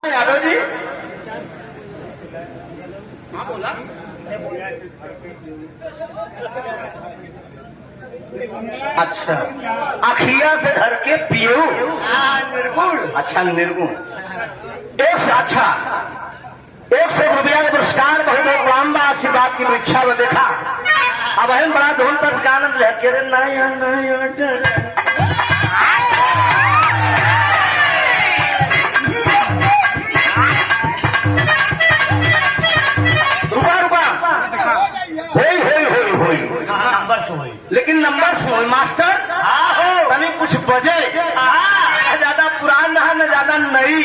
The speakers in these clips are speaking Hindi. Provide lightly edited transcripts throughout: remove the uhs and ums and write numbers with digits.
यादव जी। हाँ बोला। अच्छा, अखिया से धर के पियो। निर्गुण। अच्छा निर्गुण। अच्छा 100 रुपया का पुरस्कार बहुत बहुत लंबा आशीर्वाद की परीक्षा में देखा। अब हम बड़ा धूम तक आनंद लेके लेकिन नंबर सुन मास्टर तनी कुछ बजे ज्यादा पुरान रहा न ज्यादा नई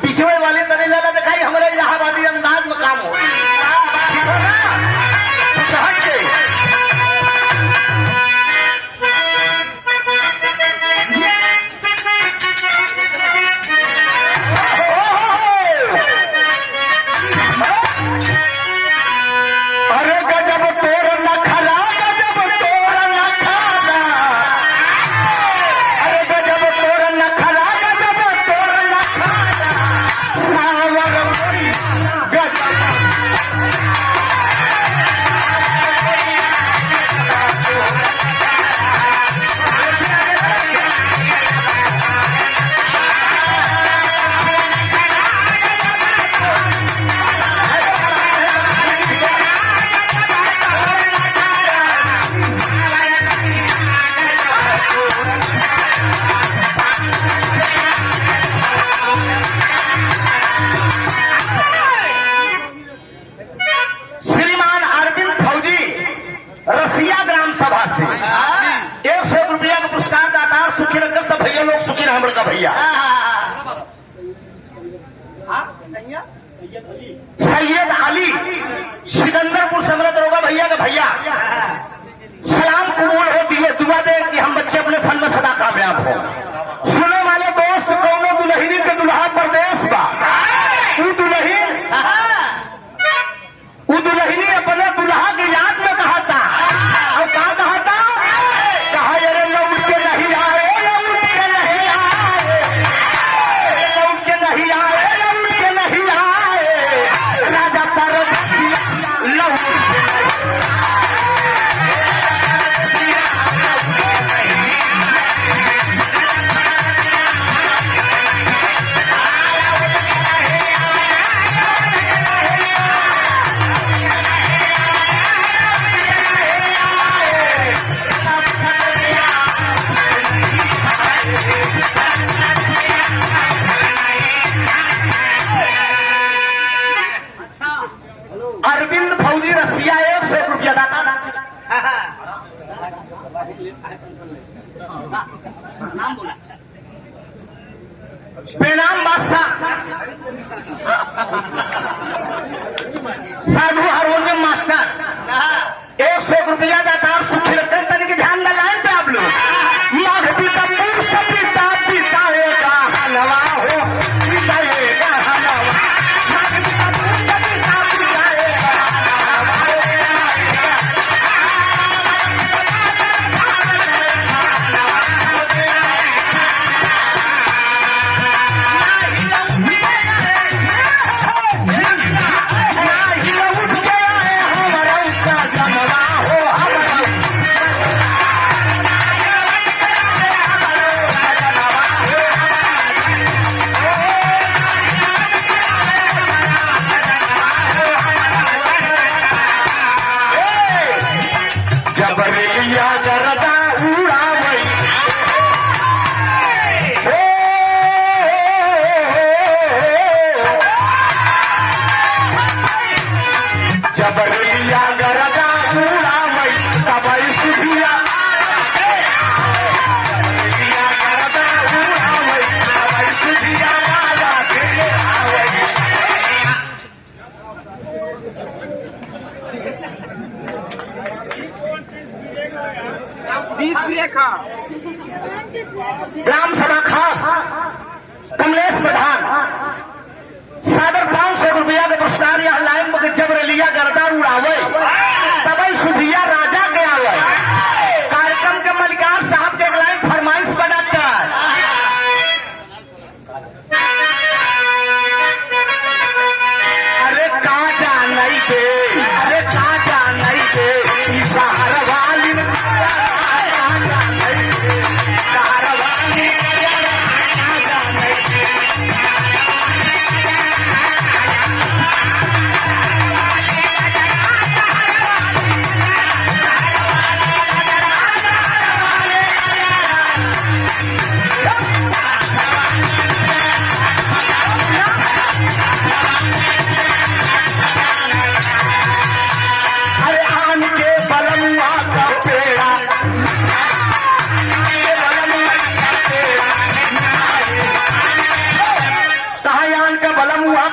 पिछवे वाली तनी ज्यादा दिखाई हमारे इलाहाबादी अंदाज में काम हो रसिया ग्राम सभा से 100 रुपया का पुरस्कार दातार सुखी रखकर सब भैया लोग सुखी हमर का भैया सैयद अली सिकंदरपुर समरत रोगा भैया का भैया सलाम कबूल हो दिए दुआ दे कि हम बच्चे अपने फन में सदा कामयाब हो। सुने वाले दोस्त कौनो दुल्हनी के दुल्हा परदेश बा वो दुल्हनी अपने दुल्हा की याद में कहा था और कहा कहा अरे लौट के नहीं आए लौट के नहीं आए लौट के नहीं आए लौट के नहीं आए राजा पर लौट अरविंद फौजी रसिया 100 रुपया दाता प्रणाम बादशाह साधु हारमोनियम मास्टर 100 रुपया दाता सुखी रखकर तनिक ध्यान न लाइन पे आप लोग माघ पिता पुरुष पिता पिताएगा हलवा हो पिताएगा हलवा माघ पिता पुरुष पिता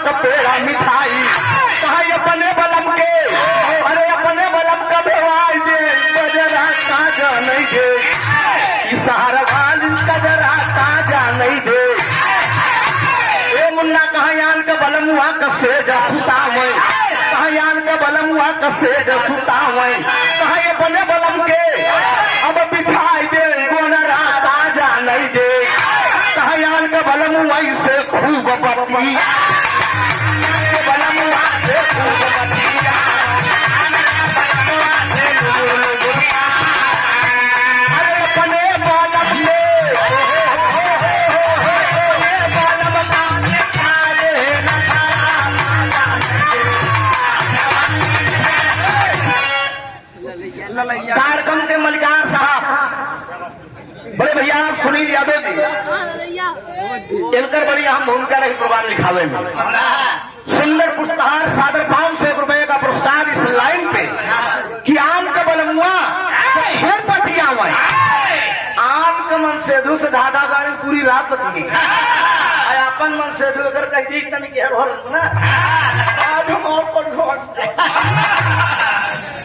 का पेड़ा मिठाई कहा अपने बलम के अरे अपने बलम का भेवाई दे गजरा ताजा नहीं दे सहारा वाली गजरा ताजा नहीं दे ए मुन्ना कहा यान का बलम हुआ कसे जसुता में कहा यान का बलम हुआ कसे जसुता में कहा अपने बलम के अब बिछाई दे गोनरा ताजा नहीं दे कहा यान का बलम हुआ से खूब बत्ती बलम हुआ से खूब बत्ती अरे अपने बलम ले कार्यक्रम के मलिकार साहब बड़े भैया आप सुनील यादव जी इनकर बड़ी अहम भूमिका रही प्रवान लिखावे में सुंदर पुरस्कार सादर 500 रुपए का पुरस्कार इस लाइन पे कि आम का बलमुआ खूब पतिया हुआ आम का मन सेधु से धाधा गाड़ी पूरी रात बती अपन मन सेधु अगर कह दी तनी के हर ना आज हम और पर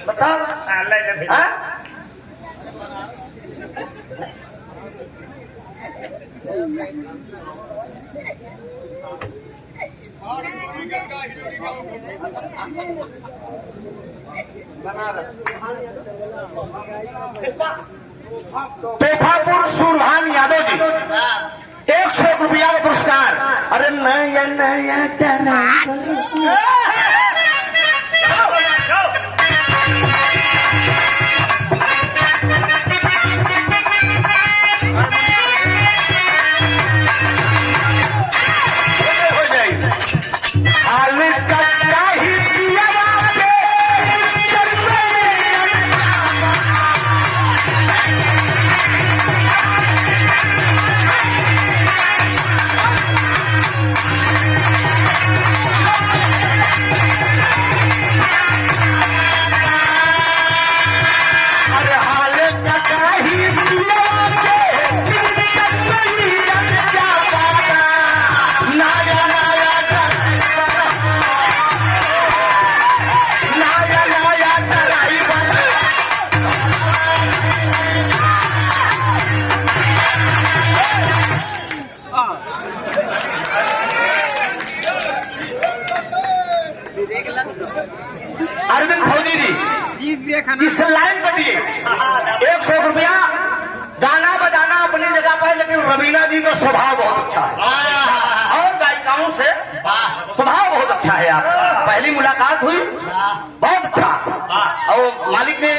बताओ तोहफापुर सुरभान यादव जी 100 रुपया का पुरस्कार अरे नया नया अरविंद फौजी जी इस लाइन पर दिए 100 रुपया गाना बजाना अपनी जगह पर लेकिन रवीना जी का स्वभाव बहुत अच्छा है और गायिकाओं से स्वभाव बहुत अच्छा है आप पहली मुलाकात हुई बहुत अच्छा और मालिक ने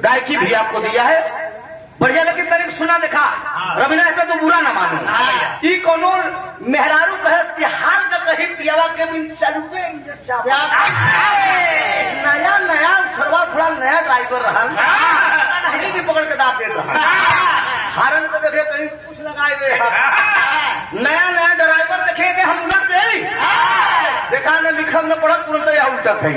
गायकी भी आपको दिया है बढ़िया लेकिन तरीक सुना देखा रवीना पे तो बुरा ना मानो ई कोनो मेहरारू कहे कि हाल का कहीं पियावा के बिन चलू नया नया सरवा थोड़ा नया ड्राइवर रहा नहीं भी पकड़ के दाब दे रहा हारन को देखे कहीं कुछ लगाए दे नया नया ड्राइवर देखे के हम उलट दे देखा न लिखल न पढ़त तुरंत या उल्टा थे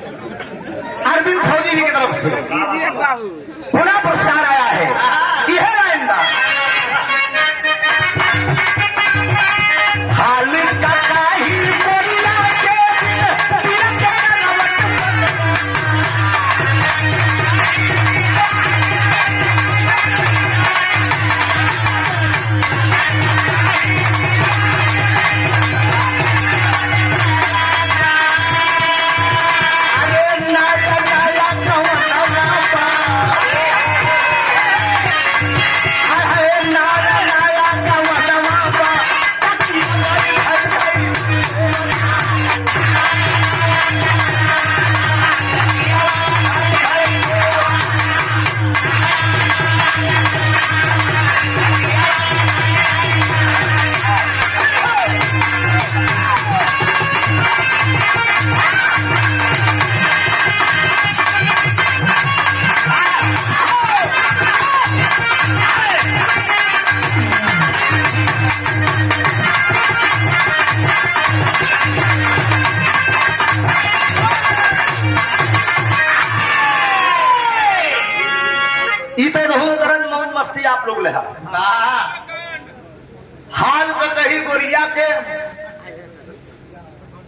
अरविंद फौजी जी की तरफ से पुनः पुरस्कार आया है यह लाइन का हाल का काही बोला के अरे ना ई तो रहू करन मौज मस्ती आप लोग ले हाल का कही गोरिया के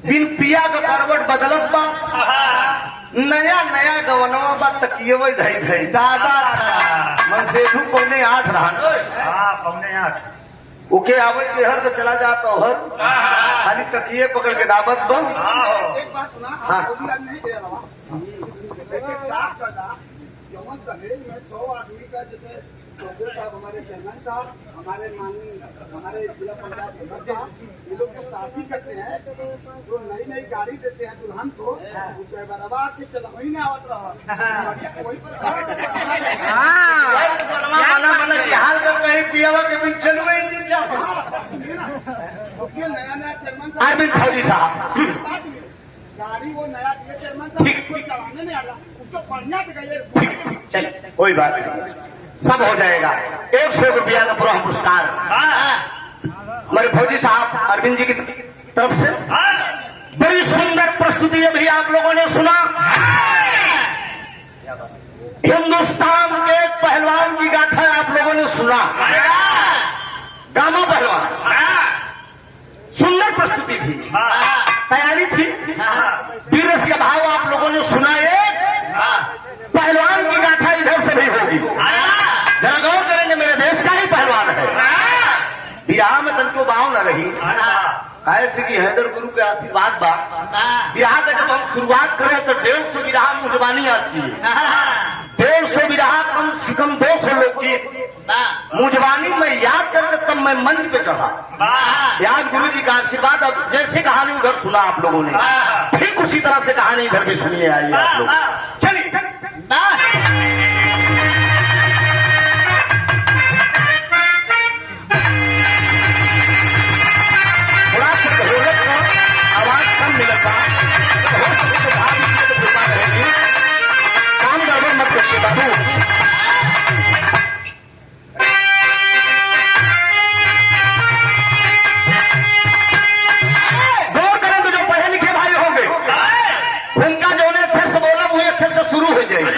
बिन पिया का करवट बदलत बा नया नया गवनवा बा तकिए वही धई धई दादा मन से धू 7:45 रहन हाँ 7:45 ओके आवे के हर तो चला जाता हर खाली तकिए पकड़ के दावत बन एक बात सुना हाँ। आप नहीं दे रहा लेकिन साफ करना यौवन दहेज में 100 आदमी का जैसे चौधरी साहब हमारे चेयरमैन साहब हमारे जिला पंचायत सदस्य साहब ये लोग जो शादी करते हैं जो नई नई गाड़ी देते हैं दुल्हन को उसके बराबर के चला वही नहीं आवत रहा वही पर मना मना की हाल का कहीं पियावा के बिन चलवे इंजन जा नया नया चेयरमैन साहब अरविंद फौजी साहब गाड़ी वो नया दिया चेयरमैन साहब उसको चलाने नहीं आ रहा उसको बढ़िया दिखाइए चल कोई बात नहीं सब हो जाएगा 100 रुपया का पूरा पुरस्कार हमारे फौजी साहब अरविंद जी की तरफ से बड़ी सुंदर प्रस्तुति है भी आप लोगों ने सुना हिंदुस्तान के एक पहलवान की गाथा आप लोगों ने सुना गामा पहलवान सुंदर प्रस्तुति थी तैयारी थी वीर रस का भाव आप लोगों ने सुना पहलवान की गाथा इधर से भी होगी जरा गौर करेंगे मेरे देश का ही पहलवान है बिहार में तनको भाव न रही ऐसे कि हैदर गुरु के आशीर्वाद बा बिहार का जब हम शुरुआत करें तो 150 बिरहा मुजबानी आती है 150 बिरहा कम से कम 200 लोग की मुजबानी में याद करके तब मैं मंच पे चढ़ा याद गुरु जी का आशीर्वाद अब जैसे कहानी उधर सुना आप लोगों ने ठीक उसी तरह से कहानी इधर भी सुनिए आइए आप लोग चलिए थोड़ा सा ढोलक का आवाज कम मिलेगा हो सके तो भाग तो कृपा रहेगी काम गड़बड़ मत करिए बाबू गौर करें तो जो पढ़े लिखे भाई होंगे उनका जो उन्हें अक्षर से बोला वही अक्षर से शुरू हो जाएगी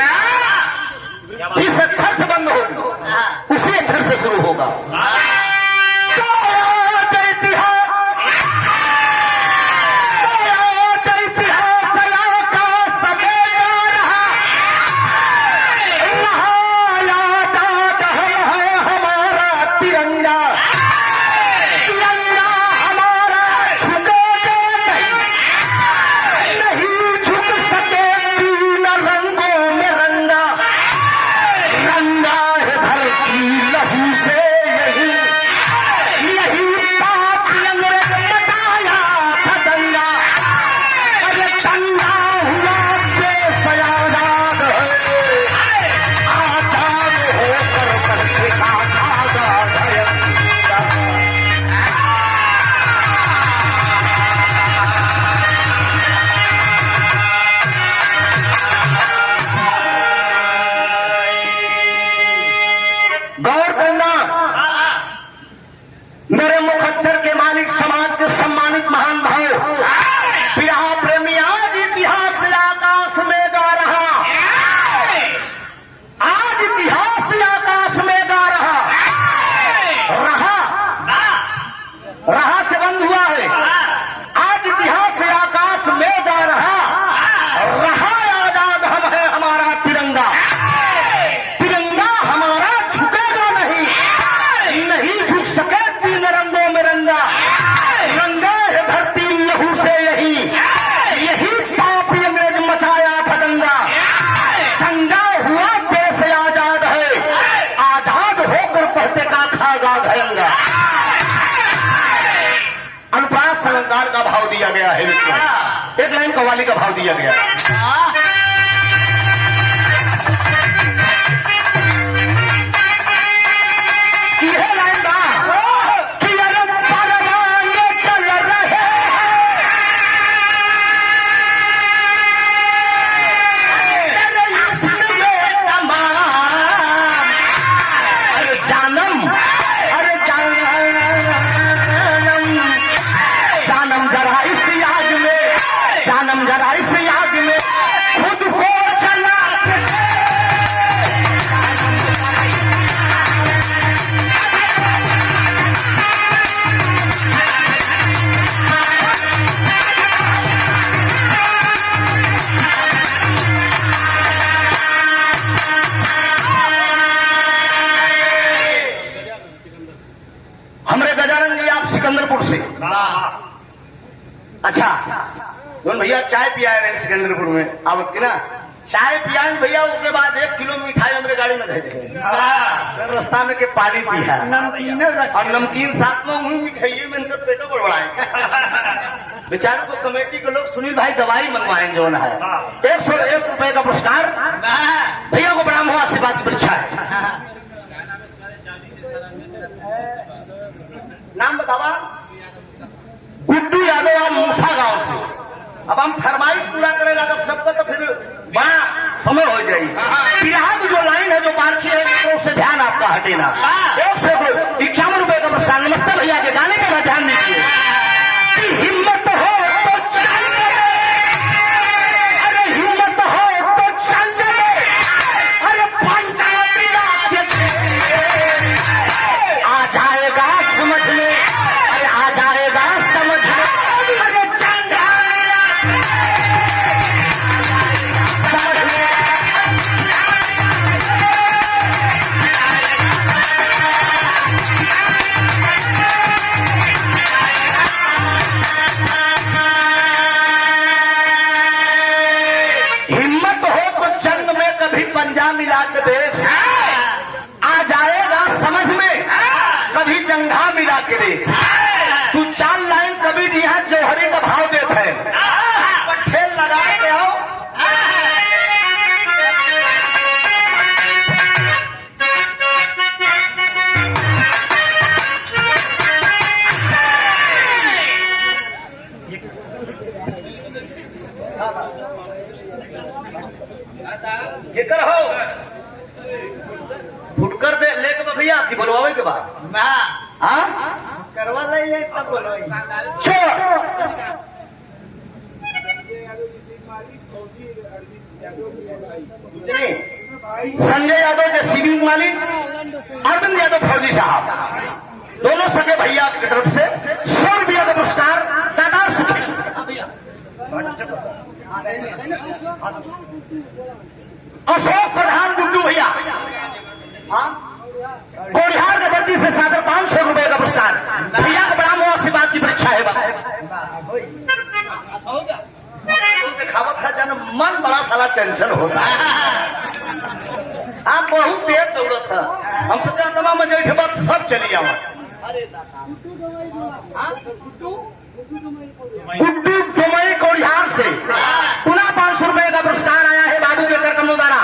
जिस अक्षर से बंद होगी उसी अक्षर से शुरू होगा गौर करना मेरे मुकद्दर के मालिक समाज के सम्मानित महान भाई बिरहा प्रेमी आज इतिहास आकाश में गा रहा आज इतिहास आकाश में गा रहा रहा से बंद हुआ है आज इतिहास आकाश में गा रहा आजाद हम है हमारा तिरंगा हमारा झुकेगा नहीं झुक सके तीन रंगों में रंगा है धरती लहू से यही पापी अंग्रेज मचाया था दंगा हुआ देश आजाद है आजाद होकर पढ़ते का खागा घयंगा अनुप्रास अलंकार का भाव दिया गया है एक लाइन कव्वाली का भाव दिया गया यह लाइन था कि अरे परवाने चल रहे तेरे इश्क में तमाम अरे जानम जरा इस याद में अच्छा जोन भैया चाय पियाए रहे सिकंदरपुर में आवत की ना चाय पियाए भैया उसके बाद 1 किलो मिठाई हमारे गाड़ी में दे दे रास्ता में के पानी पिया नमकीन और नमकीन साथ में वही मिठाइए में इनका पेटो गड़बड़ाए बेचारों को कमेटी के लोग सुनील भाई दवाई मंगवाएं जो है 101 रुपए का पुरस्कार भैया को बड़ा हुआ आशीर्वाद की परीक्षा है। नाम बतावा गुड्डू यादव आप मूसा गांव से। अब हम फरमाइश पूरा करे लगा सबका तो फिर बड़ा समय हो जाएगी। बिहार की जो लाइन है जो बारखी है तो उससे ध्यान आपका हटे ना। 151 रुपए का पुरस्कार। नमस्ते भैया के गाने पे ध्यान दीजिए कि हिम्मत हो तो चंद अरे हिम्मत हो तो चंद अरे पंजाबी आ जाएगा समझ में अरे आ जाएगा समझ में अरे चंद हिम्मत हो तो चंद में कभी पंजा मिला के देख आ जाएगा समझ में कभी जंघा मिला के देख तू 4 लाइन कभी दिया जौहरी का भाव देख है ठेल लगा के आओ ये कर हो फुटकर दे लेके भैया आपकी बोलवावे के बाद हाँ करवा ले तब बोलो छोड़ संजय यादव के सिविल मालिक अरविंद यादव फौजी साहब दोनों सगे भैया की तरफ से 100 रुपया का पुरस्कार दादा सुखी अशोक प्रधान गुड्डू भैया कोडिहार के बत्ती से सादर 500 रुपए का पुरस्कार भैया का बड़ा मुआ सी बात की परीक्षा है दिखावत है जन मन बड़ा साला चंचल होता है आप बहुत तेज दौड़त है हम सोचा तमाम जैसे बात सब चली आवा गुड्डू डुमई कोडिहार से पुनः 500 रुपए का पुरस्कार आया है बाबू के करकमों द्वारा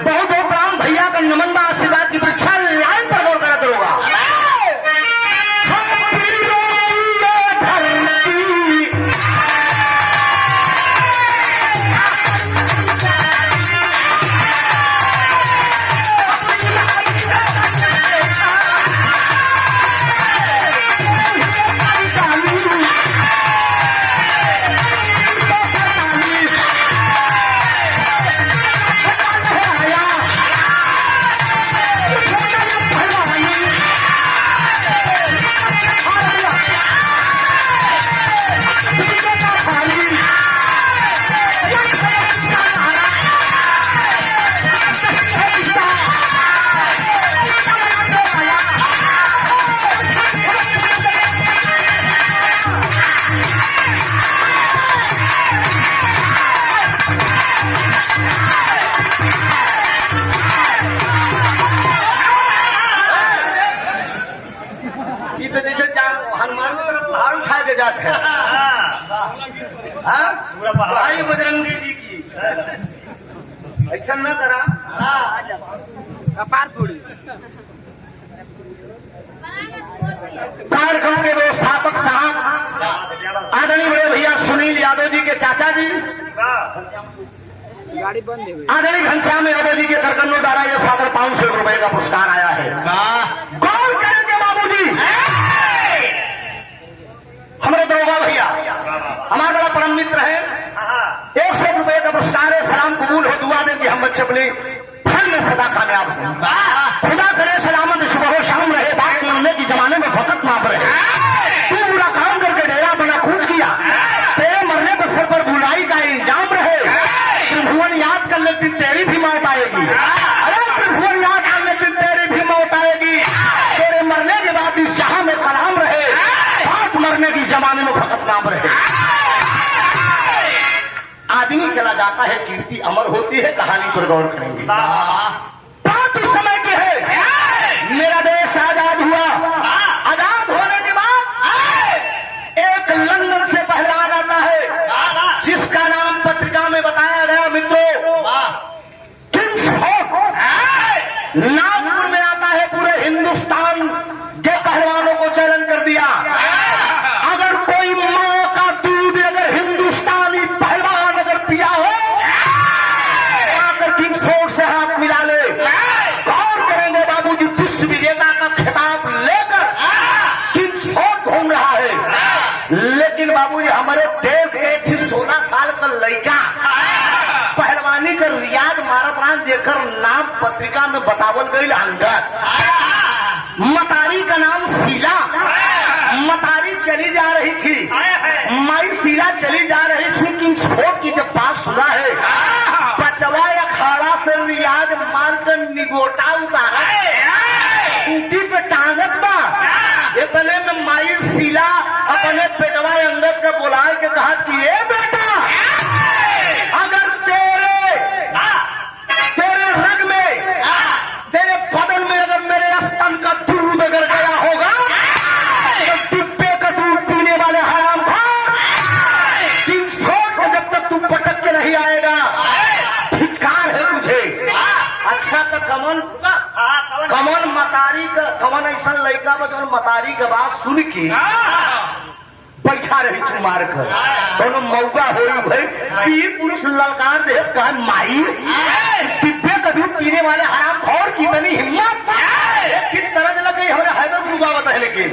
बहुत बहुत प्रणाम भैया का नमन बा आशीर्वाद की परीक्षा लाइन पर गौर करते होगा हनुमान की तरफ पहाड़ उठा के जाते हैं पूरा पहाड़ भाई बजरंगी जी की ऐसा न करा कपार पूरी कार्यक्रम के व्यवस्थापक साहब आदरणीय बड़े भैया सुनील यादव जी के चाचा जी गाड़ी बंद है आदरणीय घनश्याम यादव जी के करकंडों द्वारा यह सादर 500 रुपए का पुरस्कार आया है गौर करेंगे बाबूजी हमारे दरोगा भैया हमारा बड़ा परम मित्र है 100 रुपए का पुरस्कार है सलाम कबूल हो दुआ दें कि हम बच्चे अपने फल में सदा कामयाब हो खुदा करे सलामत सुबह शाम रहे बात मानने की जमाने में फकत माप रहे तू बुरा काम करके डेरा बना कूच किया तेरे मरने पर सर पर बुराई का इल्जाम रहे त्रिभुवन याद कर लेती तेरी भी मौत आएगी अरे त्रिभुवन याद कर लेती तेरी भी मौत आएगी तेरे मरने के बाद इस शाह में कलाम रहे बात मरने की जमाने में फकत नाम रहे आदमी चला जाता है, कीर्ति अमर होती है। कहानी पर गौर करेंगे। बात उस समय की है, मेरा देश आजाद हुआ। आजाद होने के बाद एक लंदन से पहलवान आता है, जिसका नाम पत्रिका में बताया गया मित्रों, किंग्स होप। नागपुर में आता है, पूरे हिंदुस्तान के पहलवानों को चैलेंज कर दिया, अगर कोई मां का दूध अगर हिंदुस्तानी पहलवान अगर पिया हो, आकर किंग्स फोर्ट से हाथ मिला ले। गौर करेंगे बाबूजी, विश्व विजेता का खिताब लेकर किंग्स फोर्ट घूम रहा है। लेकिन बाबूजी हमारे देश के 16 साल का लड़का पहलवानी का रियाज मारत रहा, जेकर नाम पत्रिका में बतावल गई अंगद। मतारी का नाम शीला। मतारी चली जा रही थी, माई शीला चली जा रही थी। किंग्स फोर्ट की जब बात सुना है, बचवा अखाड़ा से रियाज मारकर निगोटा उतारा, ऊटी पे टांगत बा। इतने में माई शीला अपने पेटवा अंगद के बुलाए के कहा कि ए बेटा, अगर तेरे रग में, तेरे बदन में अगर मेरे स्तन का दूध अगर गया होगा, तो डिब्बे का दूध पीने वाले हराम था, किंग्स फोर्ट में जब तक तू पटक के नहीं आएगा, धिक्कार है तुझे। अच्छा तो कमन मतारी का, कमन ऐसा लड़का बा मतारी के बात सुन के बैठा रही थी मार कर। दोनों मौका हो भाई, पीर पुरुष ललकार दे कहा माई, डिब्बे का दूध पीने वाले हराम खौर की तनी हिम्मत। ठीक तरह लग गई हमारे हैदर गुरु बाबा कहने के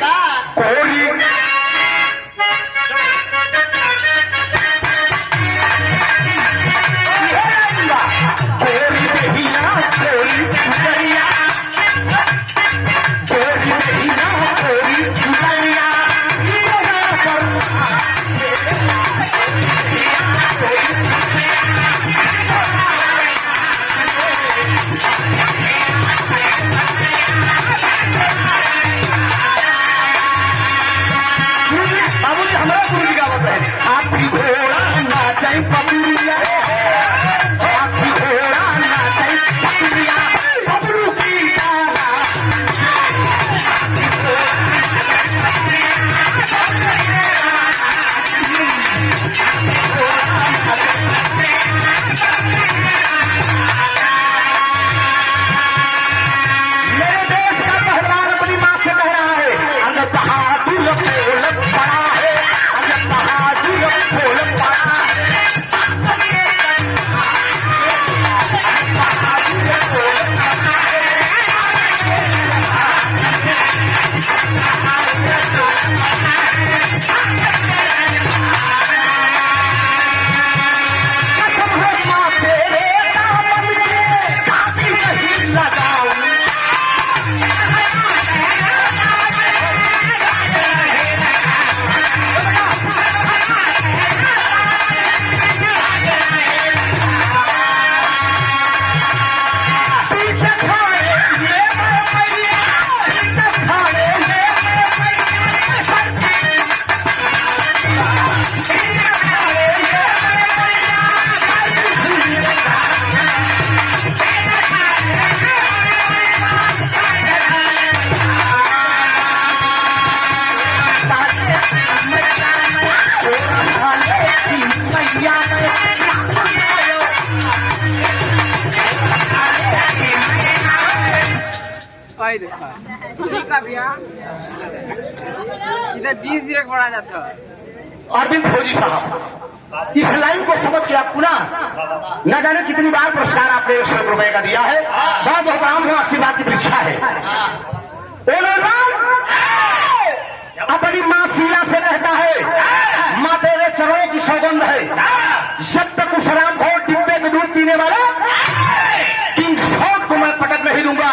कोरी का भैया इधर 20 एक बढ़ा जाता है। अरविंद फौजी साहब, इस लाइन को समझ के आप पुनः न जाने कितनी बार पुरस्कार आपने 100 रुपए का दिया है। बहुत बहुत प्रणाम हो, आशीर्वाद की परीक्षा है। अपनी माँ शीला से कहता है, माँ तेरे चरणों की सौगंध है, जब तक उस राम घोट डिब्बे के दूध पीने वाला किंग्स फोर्ट को मैं पटक नहीं दूंगा,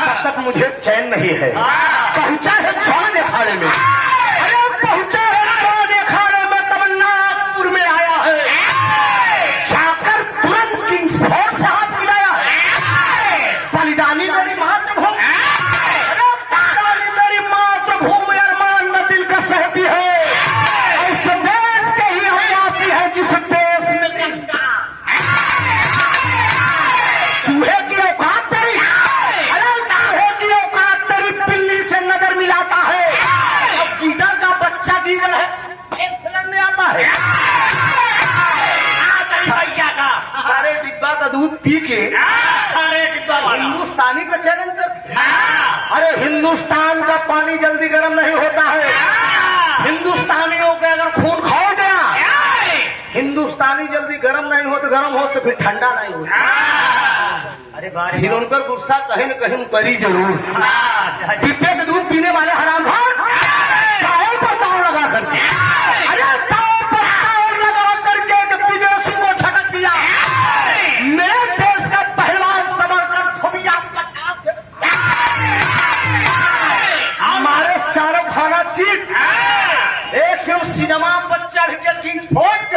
तब तक मुझे चैन नहीं है। पहुंचा है जौन अखाड़े में, अरे पहुंचा है जौन अखाड़े में, तमन्नापुर में आया है, जाकर तुरंत किंग्स फोर्ट से हाथ मिलाया है। बलिदानी मेरी मातृभूमि, अरे बलिदानी मेरी मातृभूमि, अरमान न दिल का सहती है, ऐसे देश के ही हम वासी है जिस देश में हिंदुस्तानी का चैलेंज करती है। अरे हिंदुस्तान का पानी जल्दी गर्म नहीं होता है। हिंदुस्तानियों के अगर खून खौल गया, हिंदुस्तानी जल्दी गर्म नहीं हो तो फिर ठंडा नहीं होता। अरे बारे फिर उनका गुस्सा कहीं न कहीं करी जरूर। डिब्बे के दूध पीने वाले हराम ताव पर ताव लगा करके, अरे ताव पर ताव लगा करके जब विदेशी को छटक दिया, मेरे देश का पहलवान संभल कर धोबिया पछाड़ से हमारे चारों खाना चीट एक सिर्फ सिनेमा पर चढ़ के किंग्स फोर्ट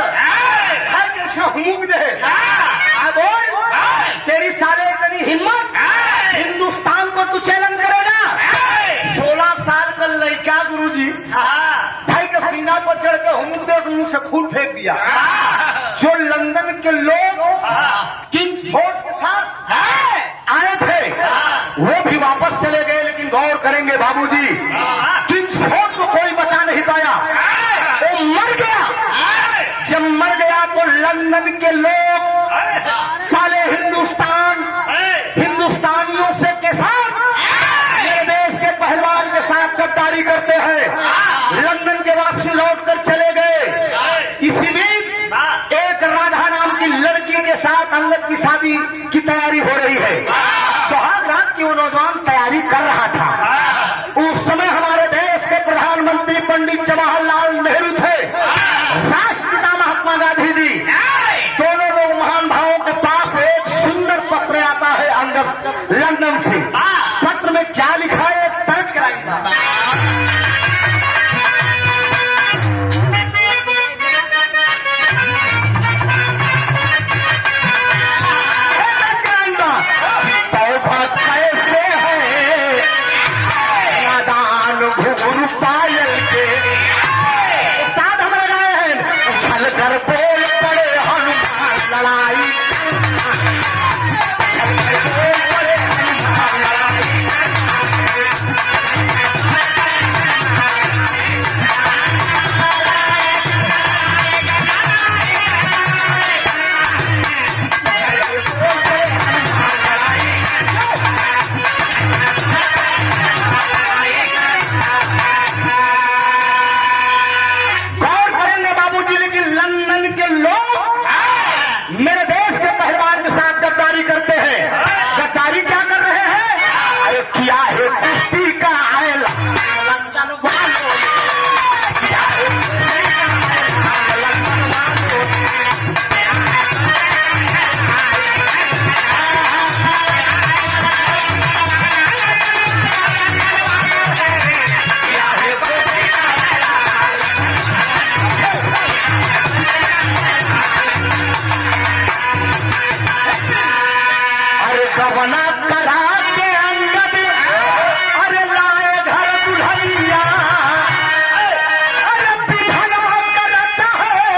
हर के सहमुख दे। बोल तेरी साले इतनी हिम्मत, हिंदुस्तान को तू चैलेंज करेगा? 16 साल का लड़का गुरुजी भाई का सीना पर चढ़ के हुमुक दे, मुंह से खून फेंक दिया। जो लंदन के लोग किंग्स फोर्ट के साथ आए थे वो भी वापस चले गए, लेकिन गौर करेंगे बाबूजी, किंग्स फोर्ट को कोई बचा नहीं पाया, वो मर गया। जब मर गया तो लंदन के लोग साले हिंदुस्तानियों से के साथ मेरे देश के पहलवान के साथ गद्दारी करते हैं। लंदन के वासी लौट कर चले गए। इसी बीच एक राधा नाम की लड़की के साथ अंगद की शादी की तैयारी हो रही है। सुहाग रात की वो नौजवान तैयारी कर रहा था। उस समय हमारे देश के प्रधानमंत्री पंडित जवाहरलाल नेहरू थे, राष्ट्रपिता महात्मा गांधी जी, दोनों लोग महान भावों के पास एक सुंदर पत्र आता है अंगद लंदन से। पत्र में क्या लिखा है दर्ज कराइएगा। तौबा कैसे है नादान घुघरू पायल के, उस्ताद हम लगाए हैं उछल कर बोल पड़े हनुमान लड़ाई, उछल कर बोल पड़े हनुमान लड़ाई। गौर करेंगे बाबूजी, लेकिन लंदन के लोग मेरे देश के पहलवान के साथ गद्दारी करते हैं। गद्दारी क्या कर रहे हैं? अरे किया है कुश्ती का ऐलान लंदन वालों ने, किया है कुश्ती का ऐलान लंदन वालों ने। किया है कुश्ती का अरे गवना करा के अंगद, अरे लाए घर दुल्हनिया, अरे विधान कर चाहे,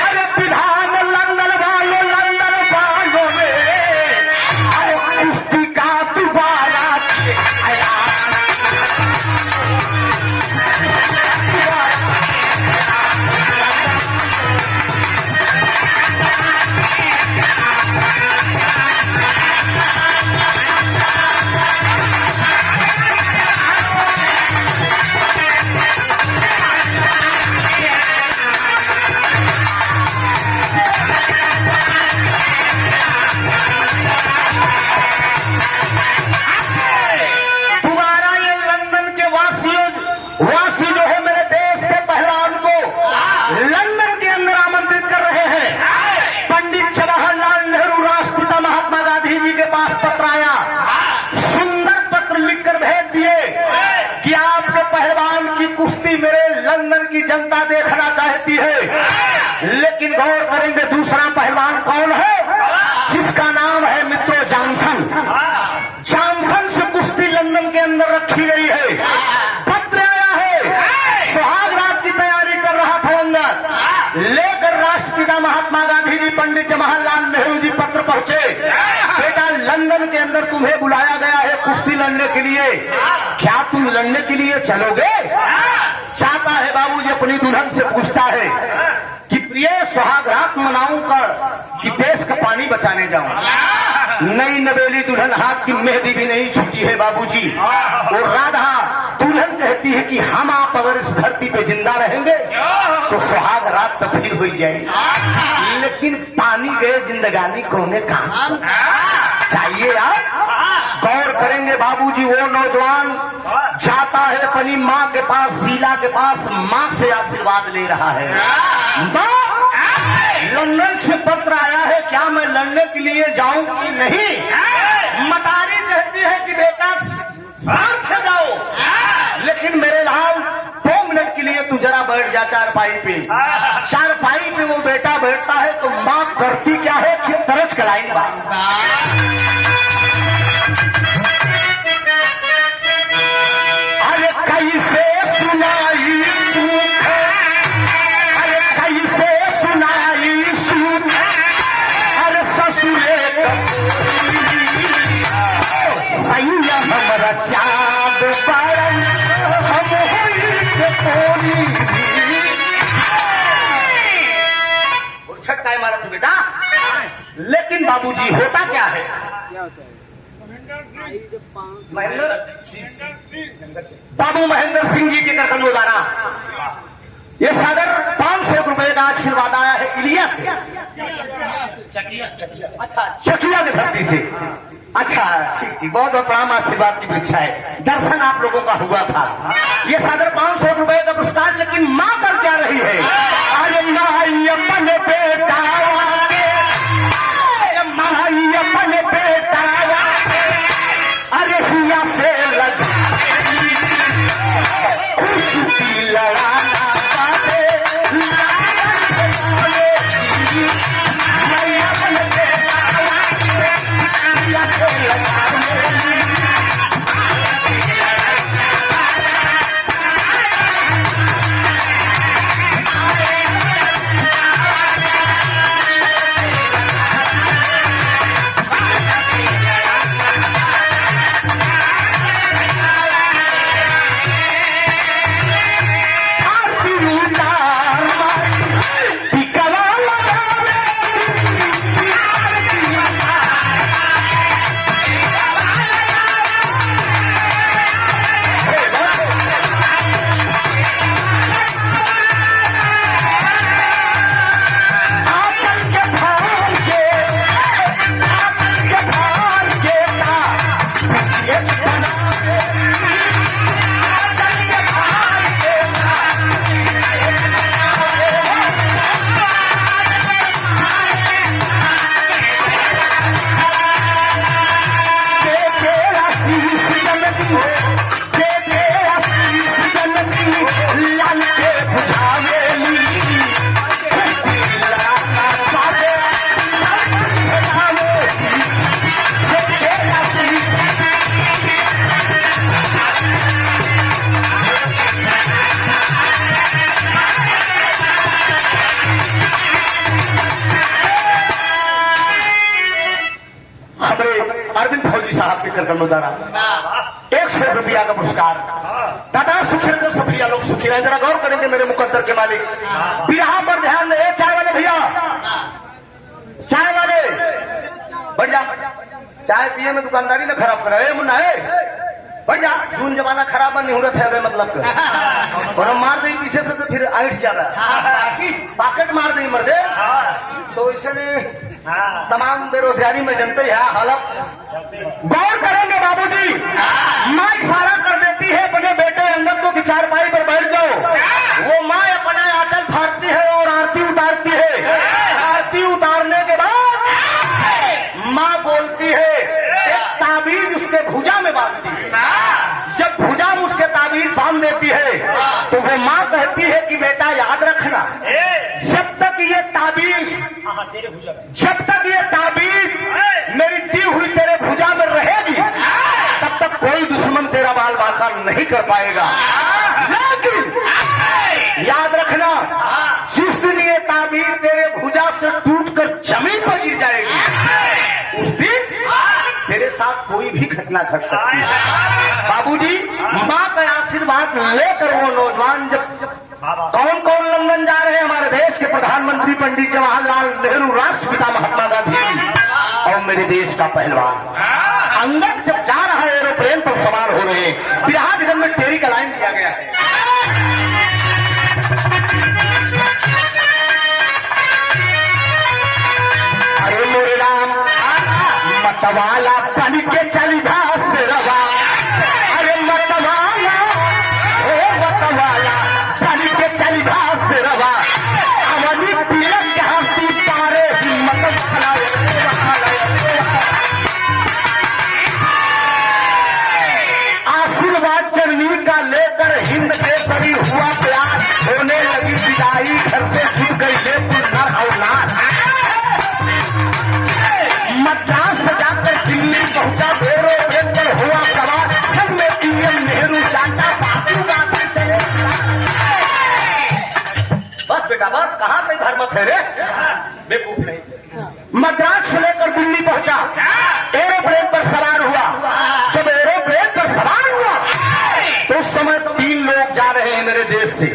अरे विधान लंदन वालों ने, अरे कुश्ती का दोबारा दोबारा ये लंदन के वासी जो है मेरे देश के पहलवान को लंदन के अंदर आमंत्रित कर रहे हैं। पंडित जवाहरलाल नेहरू राष्ट्रपिता महात्मा गांधी जी के पास पत्र आया, सुंदर पत्र लिखकर भेज दिए कि आपके पहलवान की कुश्ती मेरे लंदन की जनता देखना चाहती है। लेकिन गौर करेंगे दूसरा पहलवान कौन है, जिसका नाम है मित्रों जॉनसन। जॉनसन से कुश्ती लंदन के अंदर रखी गई है। पत्र आया है, सुहाग रात की तैयारी कर रहा था अंदर, लेकर राष्ट्रपिता महात्मा गांधी जी पंडित जवाहरलाल नेहरू जी पत्र पहुंचे, बेटा लंदन के अंदर तुम्हें बुलाया गया है कुश्ती लड़ने के लिए, क्या तुम लड़ने के लिए चलोगे? चाहता है बाबूजी अपनी दुल्हन से पूछता है कि ये सुहाग रात मनाऊं कर कि देश का पानी बचाने जाऊं। नई नवेली दुल्हन हाथ की मेहंदी भी नहीं छूटी है बाबूजी। और राधा दुल्हन कहती है कि हम आप अगर इस धरती पे जिंदा रहेंगे तो सुहाग रात तो फिर हो जाएगी, लेकिन पानी गए जिंदगानी कोने काम चाहिए यार। गौर करेंगे बाबूजी, वो नौजवान जाता है अपनी माँ के पास, शीला के पास, माँ से आशीर्वाद ले रहा है। माँ, लंदन से पत्र आया है, क्या मैं लड़ने के लिए जाऊं कि नहीं? मतारी कहती है कि बेटा शांत से जाओ, लेकिन मेरे लाल 2 मिनट के लिए तू जरा बैठ जा चारपाई पे। चारपाई पे वो बेटा बैठता है तो माँ करती क्या है कि तरस कलाई अरे कैसे सुनाई सुख, अरे कैसे सुनाई सुख, अरे ससुरे सैया हमारा चाँद बरन हम होली छटकाए मारा था बेटा। लेकिन बाबूजी होता क्या है? बाबू महेंद्र सिंह जी के करकंदो द्वारा ये सागर 500 रुपए का आशीर्वाद आया है इलिया से, अच्छा चकिया की धरती से। अच्छा ठीक ठीक, बहुत बहुत प्रणाम, आशीर्वाद की परीक्षा है, दर्शन आप लोगों का हुआ था। ये सागर 500 रुपए का पुरस्कार, लेकिन माँ कर क्या रही है? अरे माई अपन बेटा, माई अपन बेटा, अरे हिया से लग कुश्ती लड़ाना अरविंद फौजी साहब के करकंदो द्वारा 100 रुपया का पुरस्कार। दादा सुखी रहो, सब भैया लोग सुखी रहे। जरा गौर करेंगे मेरे मुकद्दर के मालिक, बिरहा पर ध्यान दे। चाय वाले भैया, चाय वाले बढ़ जा, चाय पिए में दुकानदारी न खराब करे मुन्ना है, बढ़ जा। जून जमाना खराब नहीं हो रहा है मतलब और हम मार दे पीछे से तो फिर आइट जाएगा, पाकेट मार दे मर दे। तो इसलिए तमाम बेरोजगारी में जनते हैं हालत। गौर करेंगे बाबूजी, माँ इशारा कर देती है अपने बेटे अंगद को कि चारपाई पर बैठ जाओ। वो माँ अपना आंचल फाड़ती है और आरती उतारती है। आरती उतारने के बाद माँ बोलती है, एक ताबीज उसके भुजा में बांधती है। जब भुजा में उसके ताबीज बांध देती है तो वो माँ कहती है कि बेटा याद रखना, जब तक ये ताबीज, जब तक ये ताबीज मेरी दी हुई तेरे भुजा में रहेगी तब तक कोई दुश्मन तेरा बाल बाका नहीं कर पाएगा। लेकिन याद रखना, जिस दिन ये ताबीज तेरे भुजा से टूटकर जमीन पर गिर जाएगी उस दिन तेरे साथ कोई भी घटना घट सकती है। बाबूजी, माँ का आशीर्वाद लेकर वो नौजवान जब कौन कौन लंदन जा रहे हैं हमारे देश के प्रधानमंत्री पंडित जवाहरलाल नेहरू, राष्ट्रपिता महात्मा गांधी और मेरे देश का पहलवान अंगद जब जा रहा है एरोप्लेन पर सवार हो रहे हैं, बिहारगंज में टेरी का लाइन दिया गया है। अरे मोरे राम मतवाला बन के चली घास रवा, अरे मतवाला ओ मतवाला बन के चली घास रवा, अवनी पीरक के हस्ती पारे मतवाला। आशीर्वाद चरनी का लेकर हिंद केसरी हुआ प्यार, होने लगी विदाई घर से छूट गई लेपुर नर और नार। मद्रास से जाकर दिल्ली पहुंचा एरोप्लेन पर हुआ सवार, सब में पीएम नेहरू चाचा बापू गाते चले। बस बेटा बस, कहाँ तक घर मत है रे, बेवकूफ नहीं। मद्रास से लेकर दिल्ली पहुंचा, एरोप्लेन पर सवार हुआ। जब एरोप्लेन पर सवार हुआ तो उस समय 3 लोग जा रहे हैं मेरे देश से,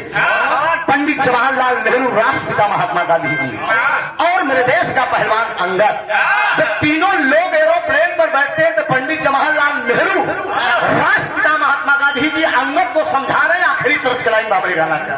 पंडित जवाहरलाल नेहरू, राष्ट्रपिता महात्मा गांधी जी और मेरे देश का पहलवान अंगद। जब तीनों लोग एरोप्लेन पर बैठते हैं तो पंडित जवाहरलाल नेहरू, राष्ट्रपिता महात्मा गांधी जी अंगद को समझा रहे हैं आखिरी तरज का लाइन बाबरी गाना का।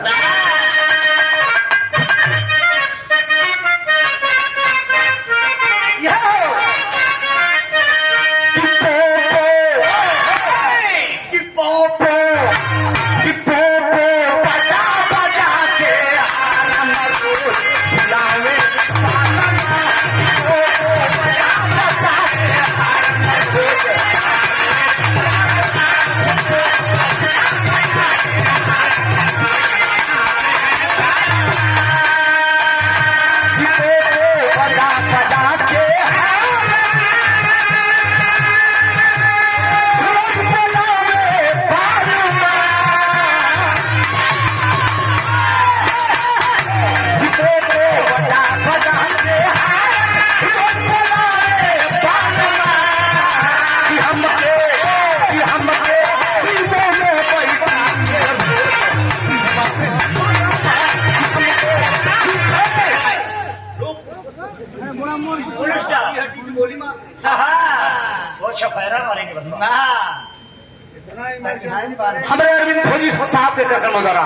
हमारे अरविंद फौजी साहब के कर द्वारा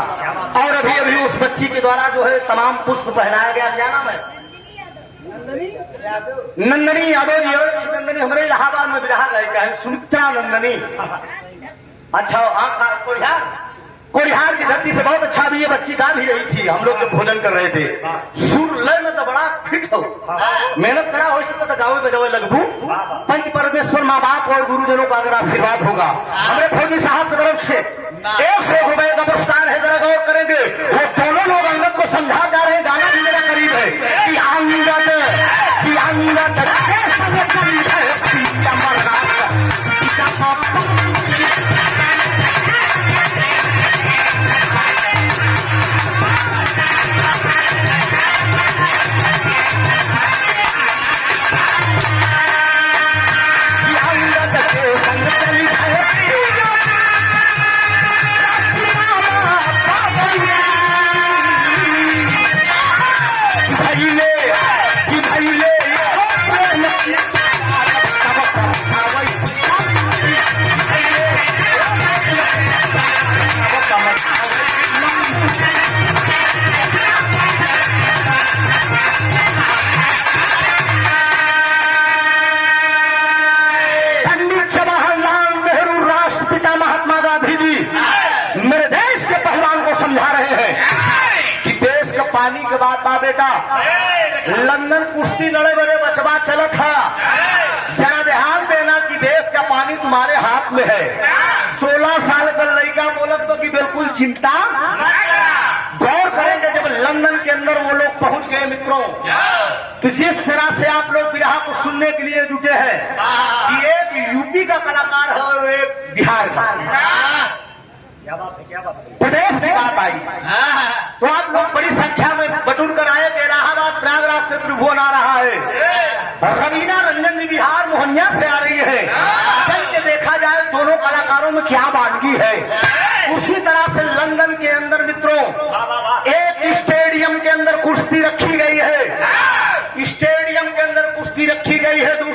और अभी अभी उस बच्ची के द्वारा जो है तमाम पुष्प पहनाया गया। क्या नाम है? नंदनी यादव जी। नंदनी हमारे इलाहाबाद में विवाह गायिका है, सुमित्रा नंदनी। अच्छा कोरिहार की धरती से बहुत अच्छा भी ये बच्ची गा भी रही थी। हम लोग जब भोजन कर रहे थे, सुर लय में तो बड़ा फिट हो, मेहनत करा हो सकता तो गावे बजावे लगभू। पंच परमेश्वर माँ बाप और गुरुजनों का अगर आशीर्वाद होगा, हमारे फौजी साहब की तरफ से 100 रुपए का पुरस्कार है। जरा गौर करेंगे, वो दोनों लोग अंगद को समझा जा रहे हैं, गाना भी मेरा करीब है कि अंगद पानी के बाद बा बेटा लंदन कुश्ती लड़े बड़े बचवा चला था। जरा ध्यान देना कि देश का पानी तुम्हारे हाथ में है। 16 साल का लड़का बोलत तो कि बिल्कुल चिंता। गौर करेंगे जब लंदन के अंदर वो लोग पहुंच गए मित्रों, तो जिस तरह से आप लोग बिरहा को सुनने के लिए जुटे हैं कि एक यूपी का कलाकार है और एक बिहार का। क्या बात है, क्या बात है। प्रदेश की बात आई तो आप लोग बड़ी संख्या में बटूर कर आए कि इलाहाबाद प्रयागराज से त्रिभुवन आ रहा है, रवीना रंजन जी बिहार मोहनिया से आ रही है। चल के देखा जाए दोनों कलाकारों में क्या वानगी है। उसी तरह से लंदन के अंदर मित्रों एक स्टेडियम के अंदर कुश्ती